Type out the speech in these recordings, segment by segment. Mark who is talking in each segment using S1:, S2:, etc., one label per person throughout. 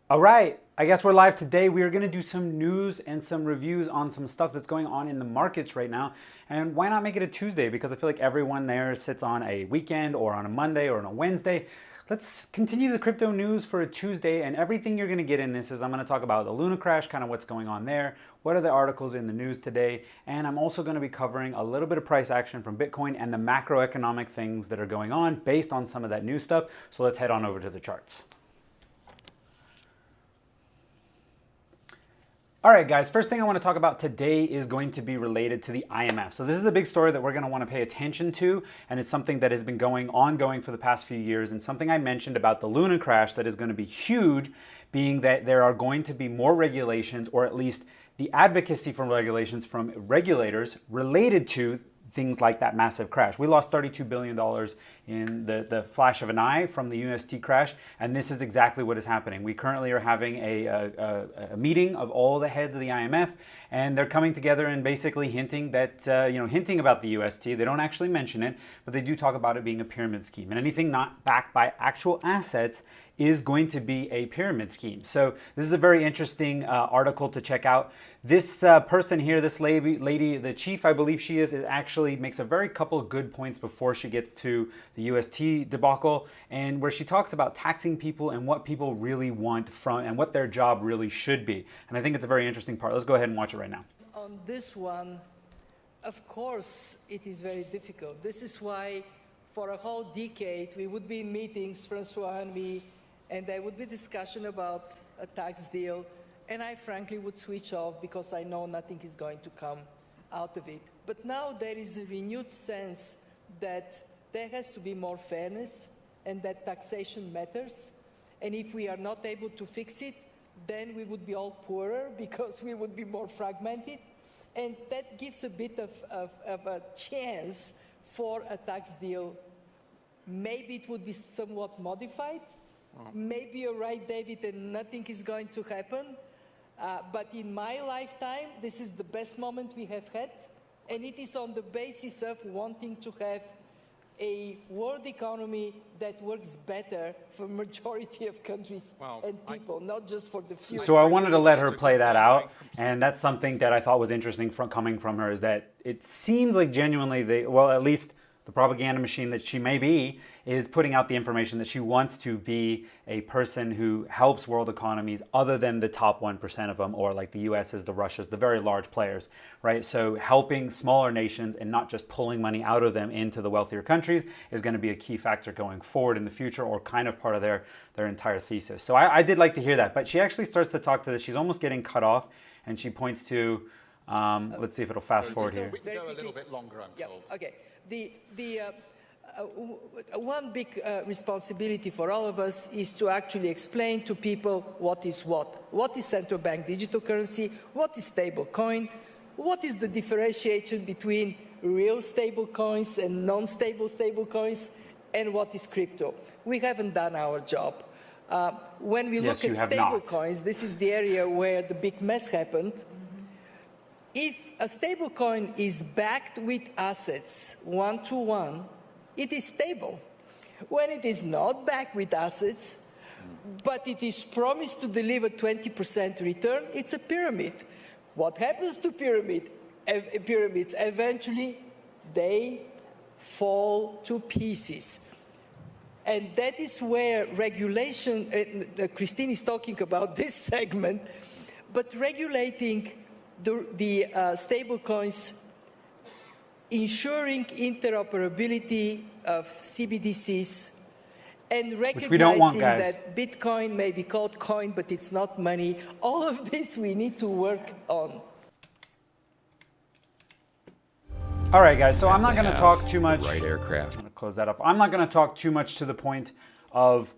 S1: All right, I guess we're live today. We are going to do some news and some reviews on some stuff that's going on in the markets right now. And why not make it a Tuesday? Because I feel like everyone there sits on a weekend or on a Monday or on a Wednesday. Let's continue the crypto news for a Tuesday, and everything you're going to get in this is I'm going to talk about the Luna crash, kind of what's going on there, what are the articles in the news today, and I'm also going to be covering a little bit of price action from Bitcoin and the macroeconomic things that are going on based on some of that new stuff. So let's head on over to the charts. All right, guys, first thing I want to talk about today is going to be related to the IMF. So this is a big story that we're going to want to pay attention to, and it's something that has been ongoing for the past few years, and something I mentioned about the Luna crash that is going to be huge, being that there are going to be more regulations, or at least the advocacy for regulations from regulators related to things like that massive crash. We lost $32 billion in the flash of an eye from the UST crash, and this is exactly what is happening. We currently are having a meeting of all the heads of the IMF, and they're coming together and basically hinting that, hinting about the UST. They don't actually mention it, but they do talk about it being a pyramid scheme, and anything not backed by actual assets is going to be a pyramid scheme. So this is a very interesting article to check out. This person here, this lady, the chief, I believe she is actually makes a very couple of good points before she gets to the UST debacle, and where she talks about taxing people and what people really want from and what their job really should be. And I think it's a very interesting part. Let's go ahead and watch it right now.
S2: On this one, of course, it is very difficult. This is why for a whole decade we would be in meetings, Francois and me, and there would be discussion about a tax deal, and I frankly would switch off because I know nothing is going to come out of it. But now there is a renewed sense that there has to be more fairness and that taxation matters. And if we are not able to fix it, then we would be all poorer because we would be more fragmented. And that gives a bit of a chance for a tax deal. Maybe it would be somewhat modified. Maybe you're right, David, and nothing is going to happen. But in my lifetime, this is the best moment we have had. And it is on the basis of wanting to have a world economy that works better for majority of countries and people, not just for the few.
S1: So I wanted to let her play that out, and that's something that I thought was interesting coming from her, is that it seems like genuinely at least the propaganda machine that she may be is putting out the information that she wants to be a person who helps world economies other than the top 1% of them, or like the US's, the Russia's, the very large players, right? So helping smaller nations and not just pulling money out of them into the wealthier countries is going to be a key factor going forward in the future, or kind of part of their entire thesis. So I did like to hear that, but she actually starts to talk to this. She's almost getting cut off, and she points to, let's see if it'll fast forward here.
S3: We can go a little bit longer, I'm told.
S2: Okay. One big responsibility for all of us is to actually explain to people what is what. What is central bank digital currency? What is stable coin? What is the differentiation between real stable coins and non-stable stable coins? And what is crypto? We haven't done our job. When we look at stable coins, this is the area where the big mess happened. If a stablecoin is backed with assets one-to-one, it is stable. When it is not backed with assets, but it is promised to deliver 20% return, it's a pyramid. What happens to pyramids? Eventually, they fall to pieces. And that is where regulation, Christine is talking about this segment, but regulating the stable coins, ensuring interoperability of CBDCs, and recognizing that Bitcoin may be called coin, but it's not money. All of this we need to work on.
S1: All right, guys, so I'm not going to talk too much.
S4: Right aircraft.
S1: I'm going to close that off. I'm not going to talk too much to the point of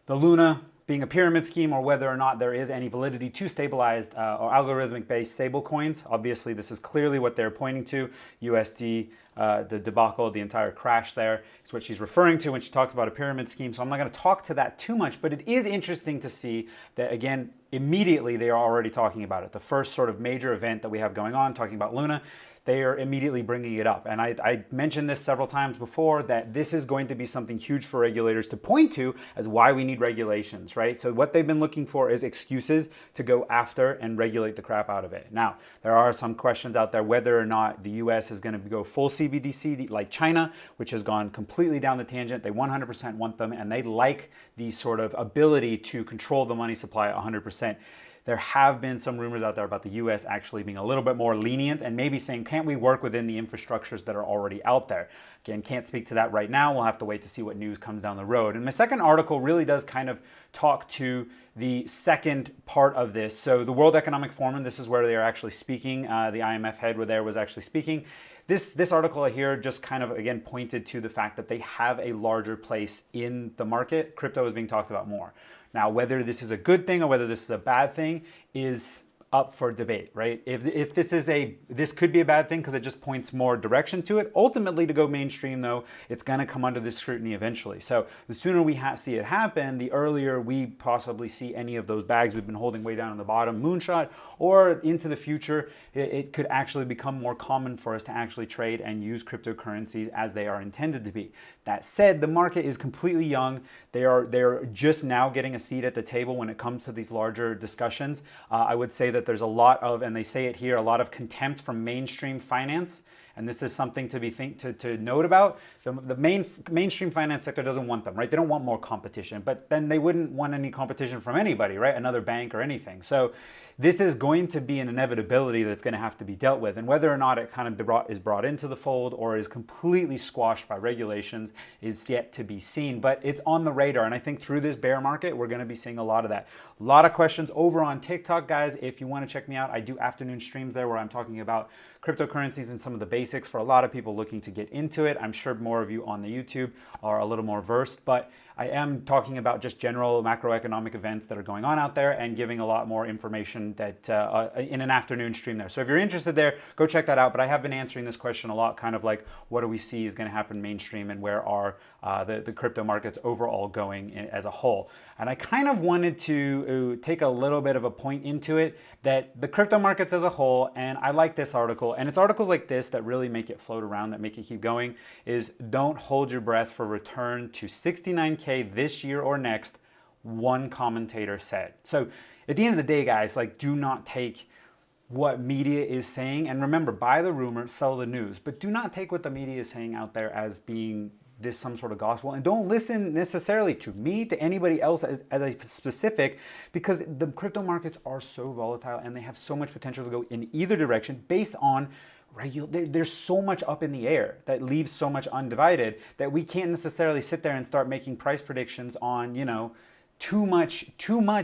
S1: the Luna being a pyramid scheme, or whether or not there is any validity to stabilized or algorithmic-based stable coins. Obviously, this is clearly what they're pointing to. USD, the debacle, the entire crash there is what she's referring to when she talks about a pyramid scheme. So I'm not going to talk to that too much, but it is interesting to see that, again, immediately they are already talking about it. The first sort of major event that we have going on, talking about Luna. they are immediately bringing it up. And I mentioned this several times before, that this is going to be something huge for regulators to point to as why we need regulations, right? So what they've been looking for is excuses to go after and regulate the crap out of it. Now, there are some questions out there whether or not the US is going to go full CBDC like China, which has gone completely down the tangent. They 100% want them, and they like the sort of ability to control the money supply 100%. There have been some rumors out there about the US actually being a little bit more lenient and maybe saying, can't we work within the infrastructures that are already out there? Again, can't speak to that right now. We'll have to wait to see what news comes down the road. And my second article really does kind of talk to the second part of this. So the World Economic Forum, this is where they are actually speaking. The IMF head there was actually speaking. This article here just kind of, again, pointed to the fact that they have a larger place in the market. Crypto is being talked about more. Now, whether this is a good thing or whether this is a bad thing is up for debate, right? If this could be a bad thing because it just points more direction to it. Ultimately, to go mainstream, though, it's going to come under this scrutiny eventually. So the sooner we see it happen, the earlier we possibly see any of those bags we've been holding way down on the bottom moonshot, or into the future, it could actually become more common for us to actually trade and use cryptocurrencies as they are intended to be. That said, the market is completely young. They're just now getting a seat at the table when it comes to these larger discussions. I would say that there's a lot of, and they say it here, a lot of contempt from mainstream finance. And this is something to be to note about. The mainstream finance sector doesn't want them, right? They don't want more competition, but then they wouldn't want any competition from anybody, right? Another bank or anything. So this is going to be an inevitability that's going to have to be dealt with. And whether or not it kind of is brought into the fold or is completely squashed by regulations is yet to be seen. But it's on the radar. And I think through this bear market, we're going to be seeing a lot of that. A lot of questions over on TikTok, guys. If you want to check me out, I do afternoon streams there where I'm talking about cryptocurrencies and some of the basics for a lot of people looking to get into it. I'm sure more of you on the YouTube are a little more versed, but I am talking about just general macroeconomic events that are going on out there and giving a lot more information that in an afternoon stream there. So if you're interested there, go check that out. But I have been answering this question a lot, kind of like what do we see is going to happen mainstream and where are the crypto markets overall going as a whole. And I kind of wanted to take a little bit of a point into it, that the crypto markets as a whole, and I like this article, and it's articles like this that really make it float around, that make it keep going, is don't hold your breath for return to 69K this year or next, one commentator said. So at the end of the day, guys, like, do not take what media is saying, and remember, buy the rumor, sell the news, but do not take what the media is saying out there as being this some sort of gospel, and don't listen necessarily to me, to anybody else as a specific, because the crypto markets are so volatile and they have so much potential to go in either direction based on there's so much up in the air that leaves so much undivided that we can't necessarily sit there and start making price predictions on, too much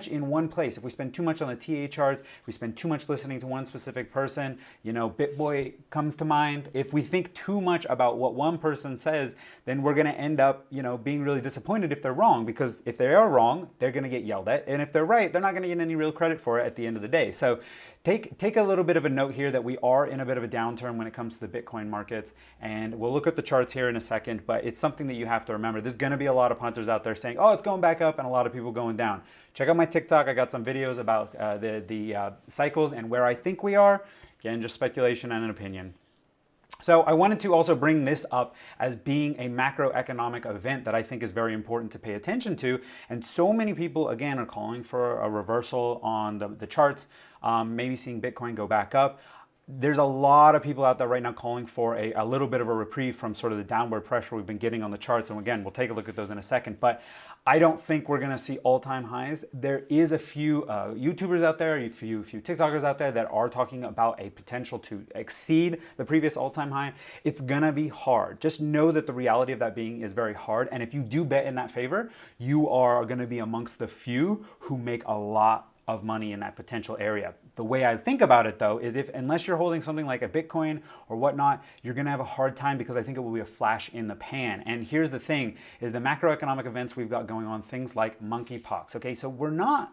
S1: in one place. If we spend too much on the TA charts, if we spend too much listening to one specific person, BitBoy comes to mind. If we think too much about what one person says, then we're going to end up, being really disappointed if they're wrong, because if they are wrong, they're going to get yelled at. And if they're right, they're not going to get any real credit for it at the end of the day. So take a little bit of a note here that we are in a bit of a downturn when it comes to the Bitcoin markets. And we'll look at the charts here in a second, but it's something that you have to remember. There's going to be a lot of punters out there saying, oh, it's going back up, and a lot of people going down. Check out my TikTok. I got some videos about the cycles and where I think we are. Again, just speculation and an opinion. So I wanted to also bring this up as being a macroeconomic event that I think is very important to pay attention to. And so many people, again, are calling for a reversal on the charts, maybe seeing Bitcoin go back up. There's a lot of people out there right now calling for a little bit of a reprieve from sort of the downward pressure we've been getting on the charts. And again, we'll take a look at those in a second. But I don't think we're going to see all-time highs. There is a few YouTubers out there, a few TikTokers out there that are talking about a potential to exceed the previous all-time high. It's going to be hard. Just know that the reality of that being is very hard. And if you do bet in that favor, you are going to be amongst the few who make a lot of money in that potential area. The way I think about it, though, is unless you're holding something like a Bitcoin or whatnot, you're going to have a hard time, because I think it will be a flash in the pan. And here's the thing, is the macroeconomic events we've got going on, things like monkeypox. Okay, so we're not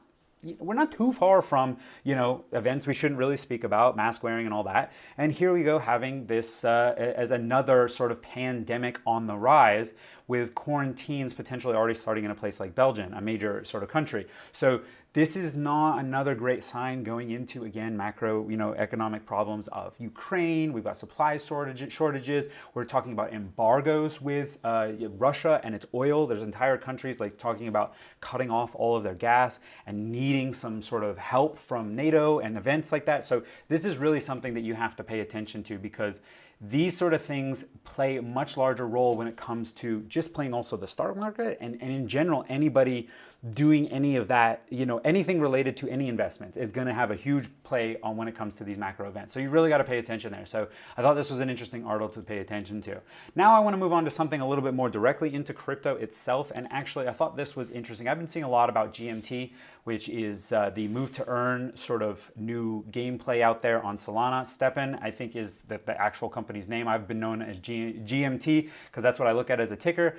S1: we're not too far from, events we shouldn't really speak about, mask wearing and all that. And here we go, having this as another sort of pandemic on the rise, with quarantines potentially already starting in a place like Belgium, a major sort of country. So this is not another great sign going into, again, macro, economic problems of Ukraine. We've got supply shortages. We're talking about embargoes with Russia and its oil. There's entire countries like talking about cutting off all of their gas and needing some sort of help from NATO and events like that. So this is really something that you have to pay attention to, because these sort of things play a much larger role when it comes to just playing also the stock market and in general, anybody doing any of that, anything related to any investments is going to have a huge play on when it comes to these macro events. So you really got to pay attention there. So I thought this was an interesting article to pay attention to. Now I want to move on to something a little bit more directly into crypto itself. And actually, I thought this was interesting. I've been seeing a lot about GMT, which is the move to earn sort of new gameplay out there on Solana. STEPN, I think, is the actual company's name. I've been known as GMT because that's what I look at as a ticker.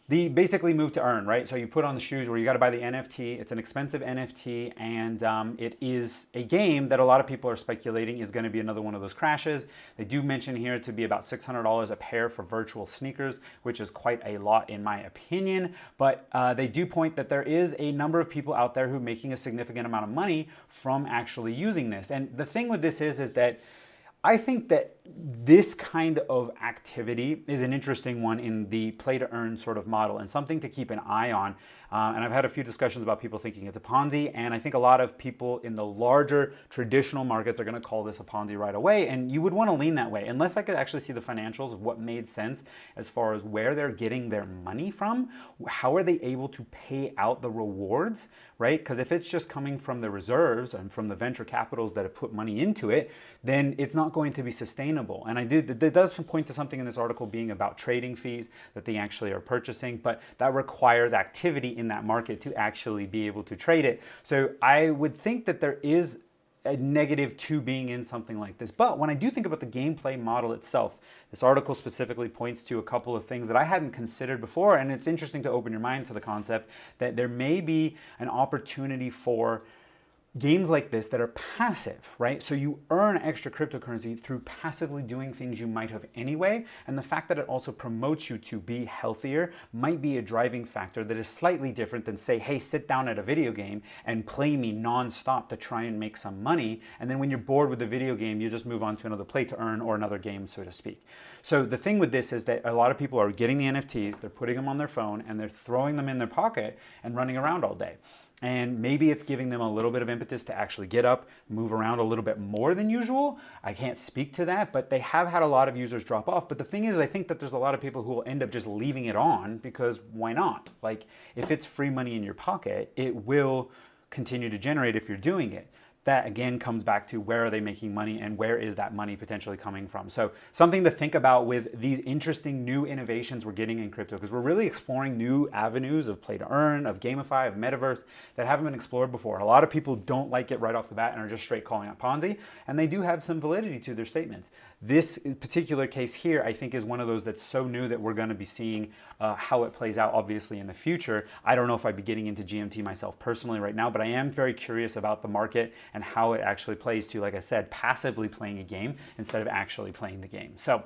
S1: The basically move to earn, right? So you put on the shoes where you got to buy the NFT. It's an expensive NFT, and it is a game that a lot of people are speculating is going to be another one of those crashes. They do mention here to be about $600 a pair for virtual sneakers, which is quite a lot in my opinion. But they do point that there is a number of people out there who are making a significant amount of money from actually using this. And the thing with this is that I think that this kind of activity is an interesting one in the play to earn sort of model and something to keep an eye on. And I've had a few discussions about people thinking it's a Ponzi, and I think a lot of people in the larger traditional markets are going to call this a Ponzi right away, and you would want to lean that way unless I could actually see the financials of what made sense as far as where they're getting their money from. How are they able to pay out the rewards, right? Because if it's just coming from the reserves and from the venture capitals that have put money into it, then it's not going to be sustainable. And it does point to something in this article being about trading fees that they actually are purchasing, but that requires activity in that market to actually be able to trade it. So I would think that there is a negative to being in something like this. But when I do think about the gameplay model itself, this article specifically points to a couple of things that I hadn't considered before, and it's interesting to open your mind to the concept that there may be an opportunity for games like this that are passive, right? So you earn extra cryptocurrency through passively doing things you might have anyway. And the fact that it also promotes you to be healthier might be a driving factor that is slightly different than, say, hey, sit down at a video game and play me nonstop to try and make some money. And then when you're bored with the video game, you just move on to another play to earn or another game, so to speak. So the thing with this is that a lot of people are getting the NFTs, they're putting them on their phone, and they're throwing them in their pocket and running around all day. And maybe it's giving them a little bit of impetus to actually get up, move around a little bit more than usual. I can't speak to that, but they have had a lot of users drop off. But the thing is, I think that there's a lot of people who will end up just leaving it on because why not? Like, if it's free money in your pocket, it will continue to generate if you're doing it. That again comes back to where are they making money and where is that money potentially coming from. So something to think about with these interesting new innovations we're getting in crypto, because we're really exploring new avenues of play to earn, of gamify, of metaverse that haven't been explored before. A lot of people don't like it right off the bat and are just straight calling it Ponzi, and they do have some validity to their statements. This particular case here, I think, is one of those that's so new that we're going to be seeing how it plays out, obviously, in the future. I don't know if I'd be getting into GMT myself personally right now, but I am very curious about the market and how it actually plays to, like I said, passively playing a game instead of actually playing the game. So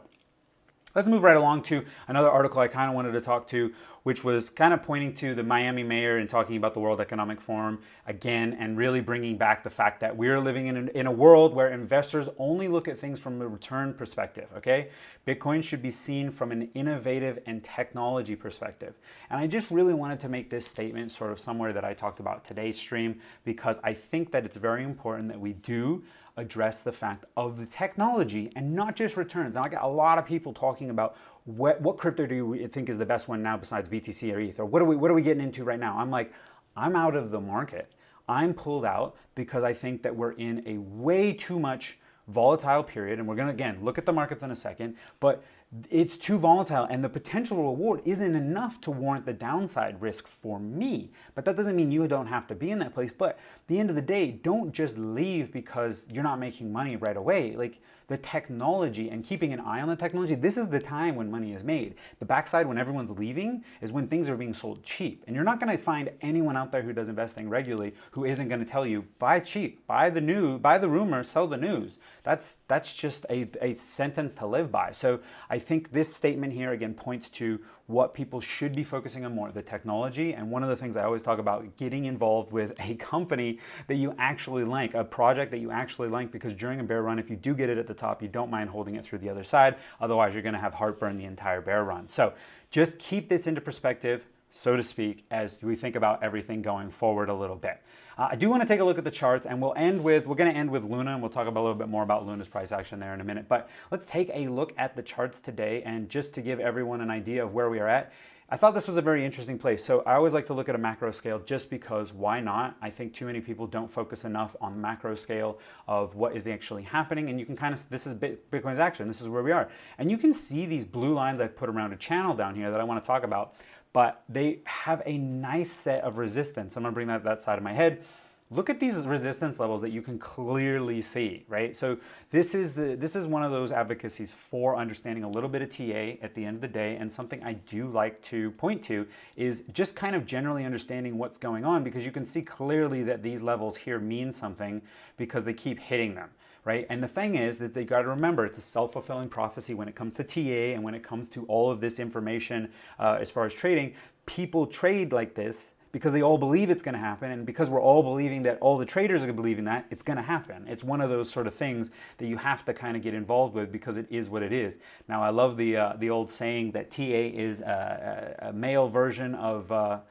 S1: let's move right along to another article I kind of wanted to talk to, which was kind of pointing to the Miami mayor and talking about the World Economic Forum again, and really bringing back the fact that we're living in a world where investors only look at things from a return perspective, okay? Bitcoin should be seen from an innovative and technology perspective. And I just really wanted to make this statement sort of somewhere that I talked about today's stream, because I think that it's very important that we do address the fact of the technology and not just returns. Now, I got a lot of people talking about what crypto do you think is the best one now besides BTC or ETH, or what are we getting into right now? I'm like, I'm out of the market. I'm pulled out because I think that we're in a way too much volatile period, and we're going to, again, look at the markets in a second, but it's too volatile and the potential reward isn't enough to warrant the downside risk for me. But that doesn't mean you don't have to be in that place. But at the end of the day, don't just leave because you're not making money right away. Like the technology and keeping an eye on the technology, this is the time when money is made. The backside when everyone's leaving is when things are being sold cheap. And you're not going to find anyone out there who does investing regularly who isn't going to tell you buy cheap, buy the news, buy the rumor, sell the news. That's just a sentence to live by. So I think this statement here again points to what people should be focusing on more, the technology. And one of the things I always talk about, getting involved with a company that you actually like, a project that you actually like, because during a bear run, if you do get it at the top, you don't mind holding it through the other side. Otherwise, you're gonna have heartburn the entire bear run. So just keep this into perspective, so to speak, as we think about everything going forward a little bit. I do want to take a look at the charts, and we're going to end with Luna, and we'll talk about a little bit more about Luna's price action there in a minute. But let's take a look at the charts today, and just to give everyone an idea of where we are at, I thought this was a very interesting place. So I always like to look at a macro scale just because why not? I think too many people don't focus enough on the macro scale of what is actually happening. And you can kind of, this is Bitcoin's action. This is where we are. And you can see these blue lines I've put around a channel down here that I want to talk about. But they have a nice set of resistance. I'm gonna bring that side of my head. Look at these resistance levels that you can clearly see, right? So this is one of those advocacies for understanding a little bit of TA at the end of the day. And something I do like to point to is just kind of generally understanding what's going on, because you can see clearly that these levels here mean something because they keep hitting them. Right? And the thing is that they got to remember it's a self-fulfilling prophecy when it comes to TA and when it comes to all of this information as far as trading. People trade like this because they all believe it's going to happen, and because we're all believing that all the traders are believing that it's going to happen. It's one of those sort of things that you have to kind of get involved with because it is what it is. Now, I love the old saying that TA is a male version of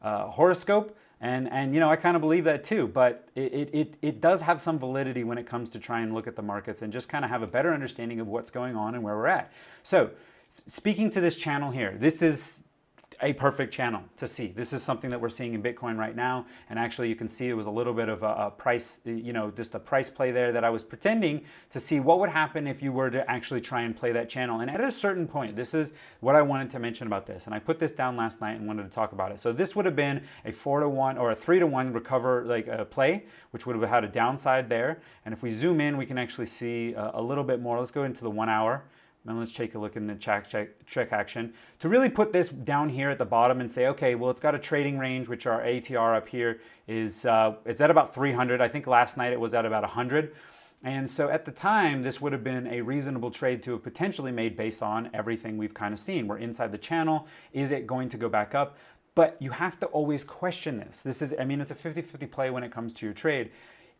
S1: horoscope. And you know, I kind of believe that too, but it does have some validity when it comes to try and look at the markets and just kind of have a better understanding of what's going on and where we're at. So speaking to this channel here, this is a perfect channel to see. This is something that we're seeing in Bitcoin right now. And actually you can see it was a little bit of a price, you know, just a price play there that I was pretending to see what would happen if you were to actually try and play that channel. And at a certain point, this is what I wanted to mention about this. And I put this down last night and wanted to talk about it. So this would have been a 4-to-1 or a 3-to-1 recover, like a play, which would have had a downside there. And if we zoom in, we can actually see a little bit more. Let's go into the 1 hour. And let's take a look in the check action to really put this down here at the bottom and say, okay, well, it's got a trading range, which our ATR up here is, it's at about 300. I think last night it was at about 100. And so at the time, this would have been a reasonable trade to have potentially made based on everything we've kind of seen. We're inside the channel. Is it going to go back up? But you have to always question this. This is, I mean, it's a 50-50 play when it comes to your trade.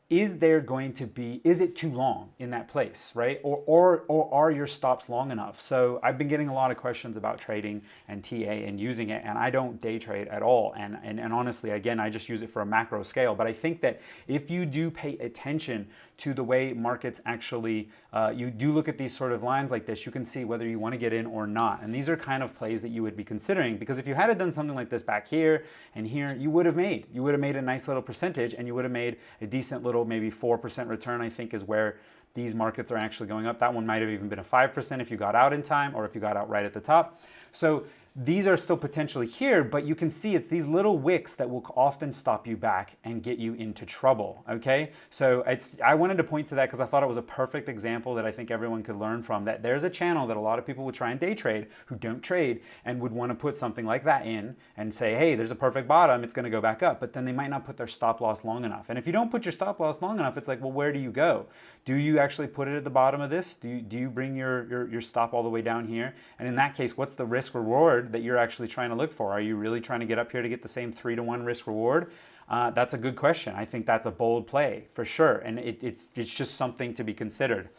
S1: Is there going to be, is it too long in that place, right? Or are your stops long enough? So I've been getting a lot of questions about trading and TA and using it, and I don't day trade at all. And honestly, again, I just use it for a macro scale. But I think that if you do pay attention to the way markets actually, you do look at these sort of lines like this, you can see whether you want to get in or not. And these are kind of plays that you would be considering, because if you had done something like this back here and here, you would have made a nice little percentage, and you would have made a decent little maybe 4% return, I think is where these markets are actually going up. That one might have even been a 5% if you got out in time, or if you got out right at the top. So these are still potentially here, but you can see it's these little wicks that will often stop you back and get you into trouble, okay? So I wanted to point to that because I thought it was a perfect example that I think everyone could learn from, that there's a channel that a lot of people would try and day trade who don't trade and would want to put something like that in and say, hey, there's a perfect bottom, it's going to go back up, but then they might not put their stop loss long enough. And if you don't put your stop loss long enough, it's like, well, where do you go? Do you actually put it at the bottom of this? Do you bring your stop all the way down here? And in that case, what's the risk reward that you're actually trying to look for? Are you really trying to get up here to get the same 3-to-1 risk reward? That's a good question. I think that's a bold play for sure. And it's just something to be considered.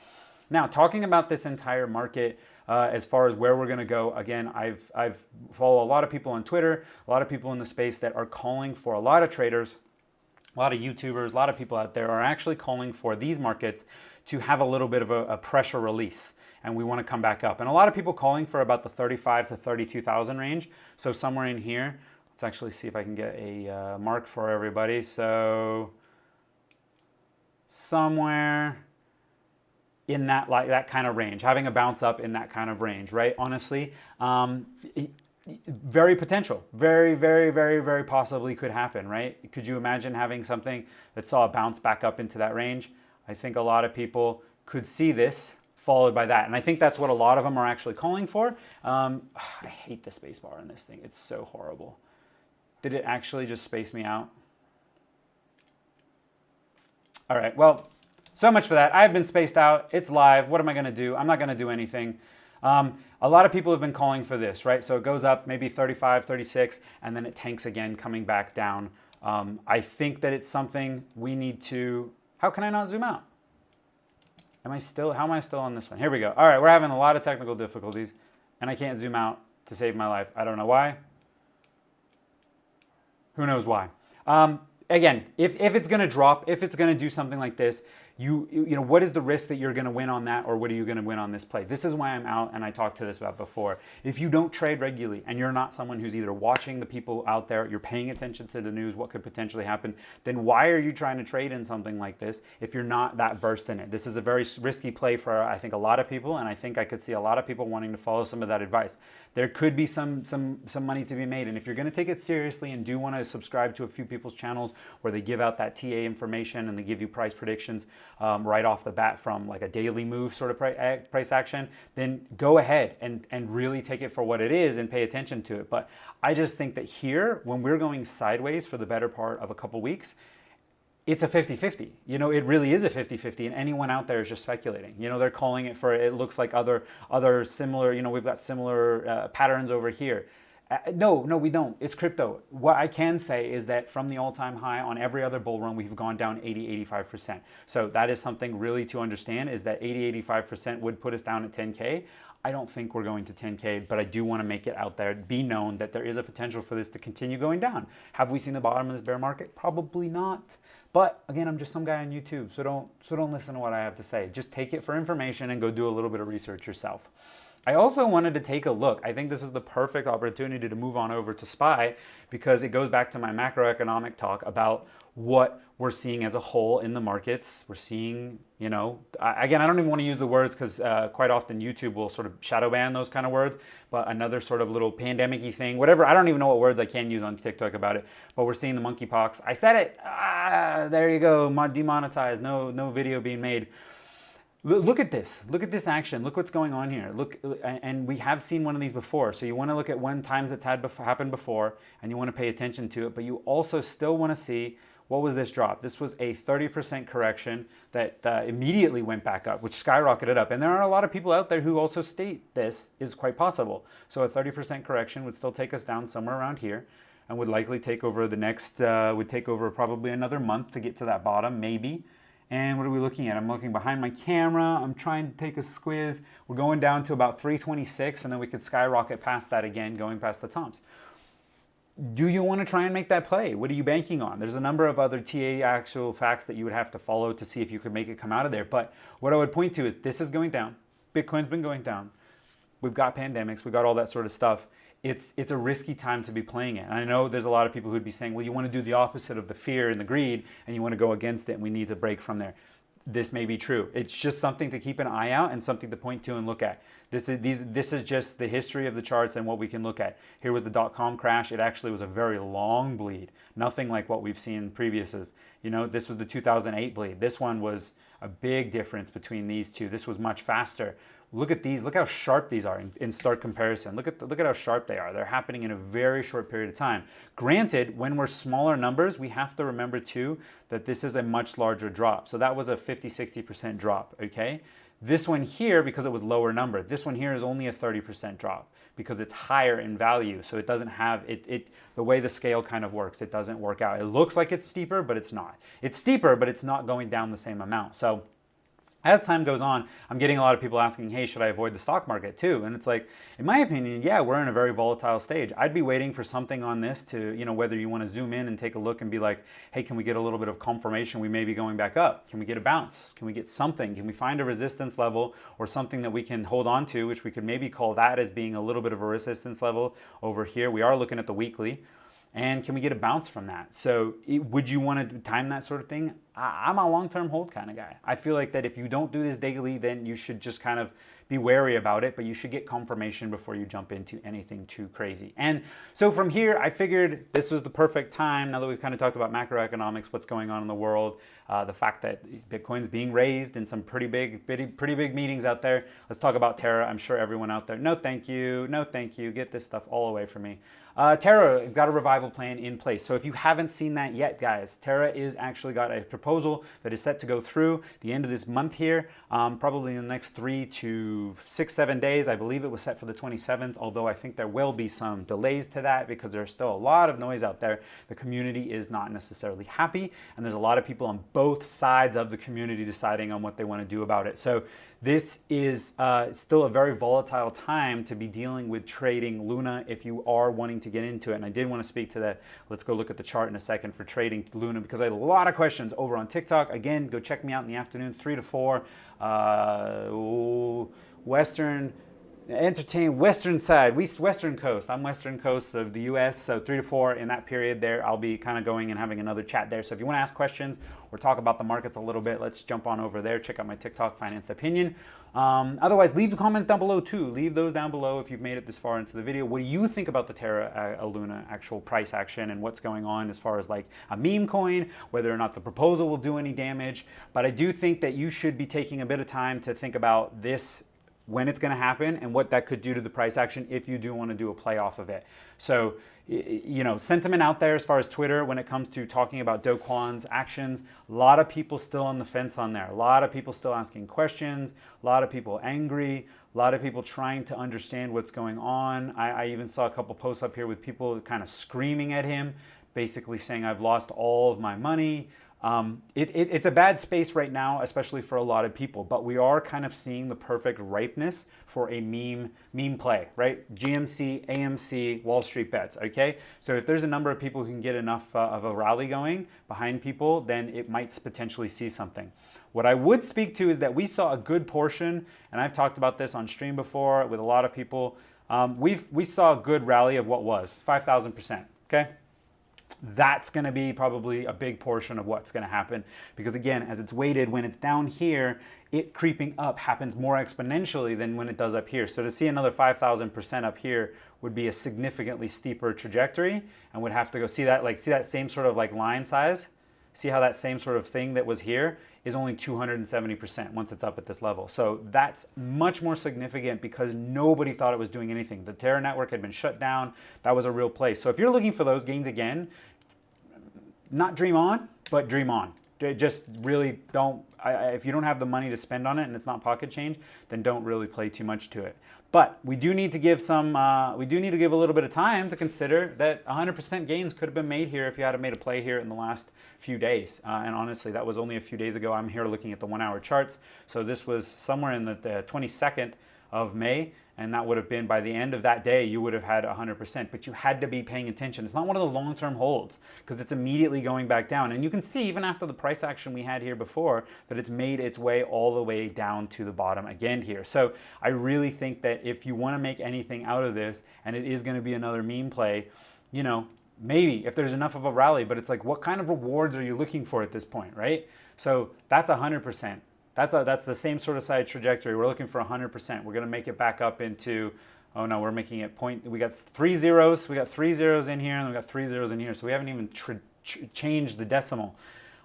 S1: Now, talking about this entire market, as far as where we're going to go, again, I've followed a lot of people on Twitter, a lot of people in the space that are calling for, a lot of traders, a lot of YouTubers, a lot of people out there are actually calling for these markets to have a little bit of a pressure release, and we want to come back up. And a lot of people calling for about the 35 to 32,000 range. So somewhere in here, let's actually see if I can get a mark for everybody. So somewhere in that kind of range, having a bounce up in that kind of range, right? Honestly, very potential, very, very, very, very possibly could happen, right? Could you imagine having something that saw a bounce back up into that range? I think a lot of people could see this followed by that. And I think that's what a lot of them are actually calling for. I hate the space bar in this thing. It's so horrible. Did it actually just space me out? All right, well, so much for that. I've been spaced out. It's live. What am I going to do? I'm not going to do anything. A lot of people have been calling for this, right? So it goes up maybe 35, 36, and then it tanks again, coming back down. I think that it's something we need to... How can I not zoom out? How am I still on this one? Here we go. All right, we're having a lot of technical difficulties, and I can't zoom out to save my life. I don't know why. Who knows why? Again, if it's going to drop, if it's going to do something like this, you know, what is the risk that you're going to win on that, or what are you going to win on this play? This is why I'm out, and I talked to this about before. If you don't trade regularly and you're not someone who's either watching the people out there, you're paying attention to the news, what could potentially happen, then why are you trying to trade in something like this if you're not that versed in it? This is a very risky play for, I think, a lot of people, and I think I could see a lot of people wanting to follow some of that advice. There could be some money to be made, and if you're going to take it seriously and do want to subscribe to a few people's channels where they give out that TA information and they give you price predictions right off the bat from like a daily move sort of price action, then go ahead and really take it for what it is and pay attention to it. But I just think that here, when we're going sideways for the better part of a couple weeks, it's a 50-50. You know, it really is a 50-50, and anyone out there is just speculating. You know, they're calling it for, it looks like other similar, you know, we've got similar patterns over here. No, we don't. It's crypto. What I can say is that from the all-time high on every other bull run, we've gone down 80-85%. So that is something really to understand, is that 80-85% would put us down at 10K. I don't think we're going to 10K, but I do want to make it out there, be known that there is a potential for this to continue going down. Have we seen the bottom of this bear market? Probably not. But again, I'm just some guy on YouTube, so don't listen to what I have to say. Just take it for information and go do a little bit of research yourself. I also wanted to take a look. I think this is the perfect opportunity to move on over to SPY, because it goes back to my macroeconomic talk about what we're seeing as a whole in the markets. We're seeing, you know, again, I don't even want to use the words because quite often YouTube will sort of shadow ban those kind of words, but another sort of little pandemic-y thing, whatever. I don't even know what words I can use on TikTok about it, but we're seeing the monkeypox. I said it. There you go. Demonetized. No video being made. Look at this. Look at this action. Look what's going on here. Look, and we have seen one of these before. So you want to look at when times it's happened before, and you want to pay attention to it. But you also still want to see, what was this drop? This was a 30% correction that immediately went back up, which skyrocketed up. And there are a lot of people out there who also state this is quite possible. So a 30% correction would still take us down somewhere around here, and would likely take over the next, would take over probably another month to get to that bottom, maybe. And what are we looking at? I'm looking behind my camera. I'm trying to take a squiz. We're going down to about 326, and then we could skyrocket past that again, going past the tops. Do you want to try and make that play? What are you banking on? There's a number of other TA actual facts that you would have to follow to see if you could make it come out of there. But what I would point to is this is going down. Bitcoin's been going down. We've got pandemics. We've got all that sort of stuff. It's a risky time to be playing it. And I know there's a lot of people who'd be saying, well, you want to do the opposite of the fear and the greed, and you want to go against it, and we need to break from there. This may be true. It's just something to keep an eye out and something to point to and look at. This is just the history of the charts and what we can look at. Here was the .com crash. It actually was a very long bleed. Nothing like what we've seen previously. You know, this was the 2008 bleed. This one was a big difference between these two. This was much faster. Look at these. Look how sharp these are in stark comparison. Look at how sharp they are. They're happening in a very short period of time. Granted, when we're smaller numbers, we have to remember too that this is a much larger drop. So that was a 50-60% drop, okay? This one here, because it was lower number, this one here is only a 30% drop because it's higher in value. So it doesn't have, the way the scale kind of works, it doesn't work out. It looks like it's steeper, but it's not. It's steeper, but it's not going down the same amount. So as time goes on, I'm getting a lot of people asking, hey, should I avoid the stock market too? And it's like, in my opinion, yeah, we're in a very volatile stage. I'd be waiting for something on this to, you know, whether you want to zoom in and take a look and be like, hey, can we get a little bit of confirmation we may be going back up? Can we get a bounce? Can we get something? Can we find a resistance level or something that we can hold on to, which we could maybe call that as being a little bit of a resistance level over here? We are looking at the weekly. And can we get a bounce from that? So would you want to time that sort of thing? I'm a long-term hold kind of guy. I feel like that if you don't do this daily, then you should just kind of be wary about it, but you should get confirmation before you jump into anything too crazy. And so from here, I figured this was the perfect time, now that we've kind of talked about macroeconomics, what's going on in the world, the fact that Bitcoin's being raised in some pretty big meetings out there. Let's talk about Terra. I'm sure everyone out there, no thank you, get this stuff all away from me. Terra got a revival plan in place. So if you haven't seen that yet, guys, Terra is actually got a proposal that is set to go through the end of this month here, probably in the next 3 to 6, 7 days. I believe it was set for the 27th, although I think there will be some delays to that because there's still a lot of noise out there. The community is not necessarily happy, and there's a lot of people on both sides of the community deciding on what they want to do about it. So this is still a very volatile time to be dealing with trading Luna if you are wanting to get into it. And I did want to speak to that. Let's go look at the chart in a second for trading Luna because I had a lot of questions over on TikTok. Again, go check me out in the afternoon, 3 to 4, Western side, Western Coast. I'm Western Coast of the US, so 3 to 4 in that period there, I'll be kind of going and having another chat there. So if you want to ask questions or talk about the markets a little bit, let's jump on over there. Check out my TikTok, Finance Opinion. Otherwise, leave the comments down below too. Leave those down below if you've made it this far into the video. What do you think about the Terra Luna actual price action and what's going on as far as like a meme coin, whether or not the proposal will do any damage? But I do think that you should be taking a bit of time to think about this, when it's going to happen and what that could do to the price action if you do want to do a play off of it. So, you know, sentiment out there as far as Twitter when it comes to talking about Do Kwon's actions, a lot of people still on the fence on there. A lot of people still asking questions, a lot of people angry, a lot of people trying to understand what's going on. I even saw a couple posts up here with people kind of screaming at him, basically saying, I've lost all of my money. It's a bad space right now, especially for a lot of people, but we are kind of seeing the perfect ripeness for a meme play, right? GMC, AMC, Wall Street bets, okay? So if there's a number of people who can get enough of a rally going behind people, then it might potentially see something. What I would speak to is that we saw a good portion, and I've talked about this on stream before with a lot of people. We saw a good rally of what was 5,000%, okay? That's going to be probably a big portion of what's going to happen because again, as it's weighted, when it's down here, it creeping up happens more exponentially than when it does up here. So to see another 5,000% up here would be a significantly steeper trajectory and would have to go see that same sort of like line size. See how that same sort of thing that was here is only 270% once it's up at this level. So that's much more significant because nobody thought it was doing anything. The Terra network had been shut down. That was a real place. So if you're looking for those gains again, not dream on, but dream on. Just really don't, if you don't have the money to spend on it and it's not pocket change, then don't really play too much to it. But we do need to give a little bit of time to consider that 100% gains could have been made here if you had made a play here in the last few days. And honestly, that was only a few days ago. I'm here looking at the 1 hour charts. So this was somewhere in the 22nd of May. And that would have been by the end of that day, you would have had 100%, but you had to be paying attention. It's not one of those long-term holds because it's immediately going back down. And you can see even after the price action we had here before that it's made its way all the way down to the bottom again here. So I really think that if you want to make anything out of this and it is going to be another meme play, you know, maybe if there's enough of a rally, but it's like, what kind of rewards are you looking for at this point, right? So that's 100%. That's the same sort of side trajectory. We're looking for 100%. We're going to make it back up into, oh no, we're making it point. We got 3 zeros. We got 3 zeros in here, and we got 3 zeros in here. So we haven't even changed the decimal.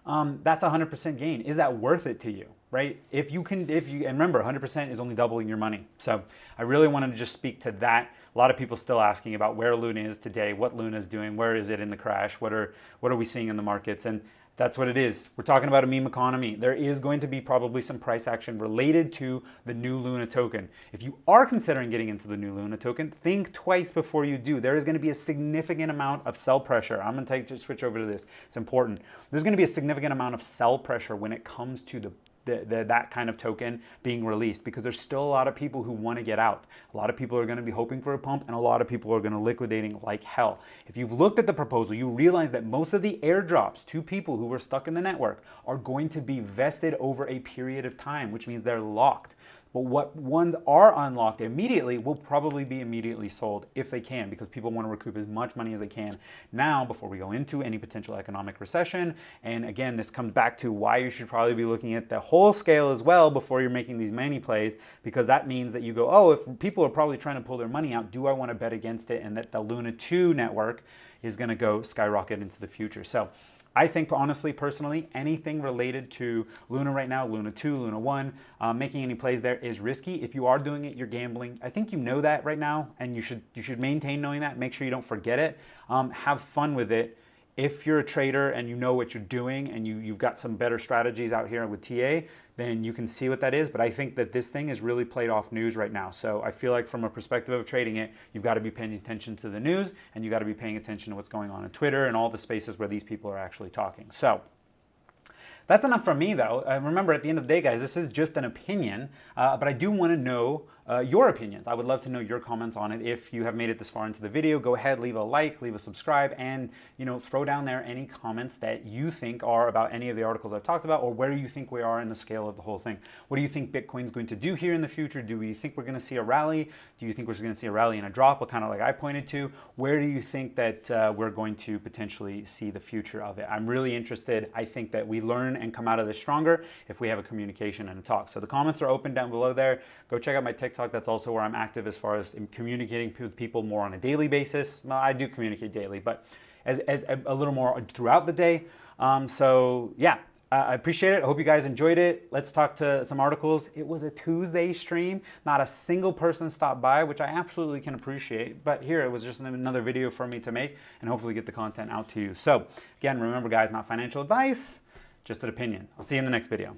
S1: That's 100% gain. Is that worth it to you, right? And remember, 100% is only doubling your money. So I really wanted to just speak to that. A lot of people still asking about where Luna is today, what Luna is doing, where is it in the crash, what are we seeing in the markets, and that's what it is. We're talking about a meme economy. There is going to be probably some price action related to the new Luna token. If you are considering getting into the new Luna token, think twice before you do. There is going to be a significant amount of sell pressure. I'm going to switch over to this. It's important. There's going to be a significant amount of sell pressure when it comes to that kind of token being released because there's still a lot of people who want to get out. A lot of people are going to be hoping for a pump and a lot of people are going to liquidating like hell. If you've looked at the proposal, you realize that most of the airdrops to people who were stuck in the network are going to be vested over a period of time, which means they're locked. but what ones are unlocked immediately will probably be immediately sold if they can, because people want to recoup as much money as they can now before we go into any potential economic recession. And again, this comes back to why you should probably be looking at the whole scale as well before you're making these many plays, because that means that you go, oh, if people are probably trying to pull their money out, do I want to bet against it? And that the Luna 2 network is going to go skyrocket into the future. So I think, honestly, personally, anything related to Luna right now, Luna 2, Luna 1, making any plays there is risky. If you are doing it, you're gambling. I think you know that right now, and you should maintain knowing that. Make sure you don't forget it. Have fun with it. If you're a trader and you know what you're doing and you've got some better strategies out here with TA, then you can see what that is. But I think that this thing is really played off news right now. So I feel like from a perspective of trading it, you've got to be paying attention to the news, and you've got to be paying attention to what's going on Twitter and all the spaces where these people are actually talking. So that's enough from me, though. Remember, at the end of the day, guys, this is just an opinion, but I do want to know your opinions. I would love to know your comments on it. If you have made it this far into the video, go ahead, leave a like, leave a subscribe, and throw down there any comments that you think are about any of the articles I've talked about, or where you think we are in the scale of the whole thing. What do you think Bitcoin's going to do here in the future? Do you think we're going to see a rally? Do you think we're going to see a rally and a drop, kind of like I pointed to? Where do you think that we're going to potentially see the future of it? I'm really interested. I think that we learn and come out of this stronger if we have a communication and a talk. So the comments are open down below there. Go check out my TikTok. That's also where I'm active as far as communicating with people more on a daily basis. Well, I do communicate daily, but as a little more throughout the day. So yeah, I appreciate it. I hope you guys enjoyed it. Let's talk to some articles. It was a Tuesday stream. Not a single person stopped by, which I absolutely can appreciate. But here, it was just another video for me to make and hopefully get the content out to you. So again, remember guys, not financial advice, just an opinion. I'll see you in the next video.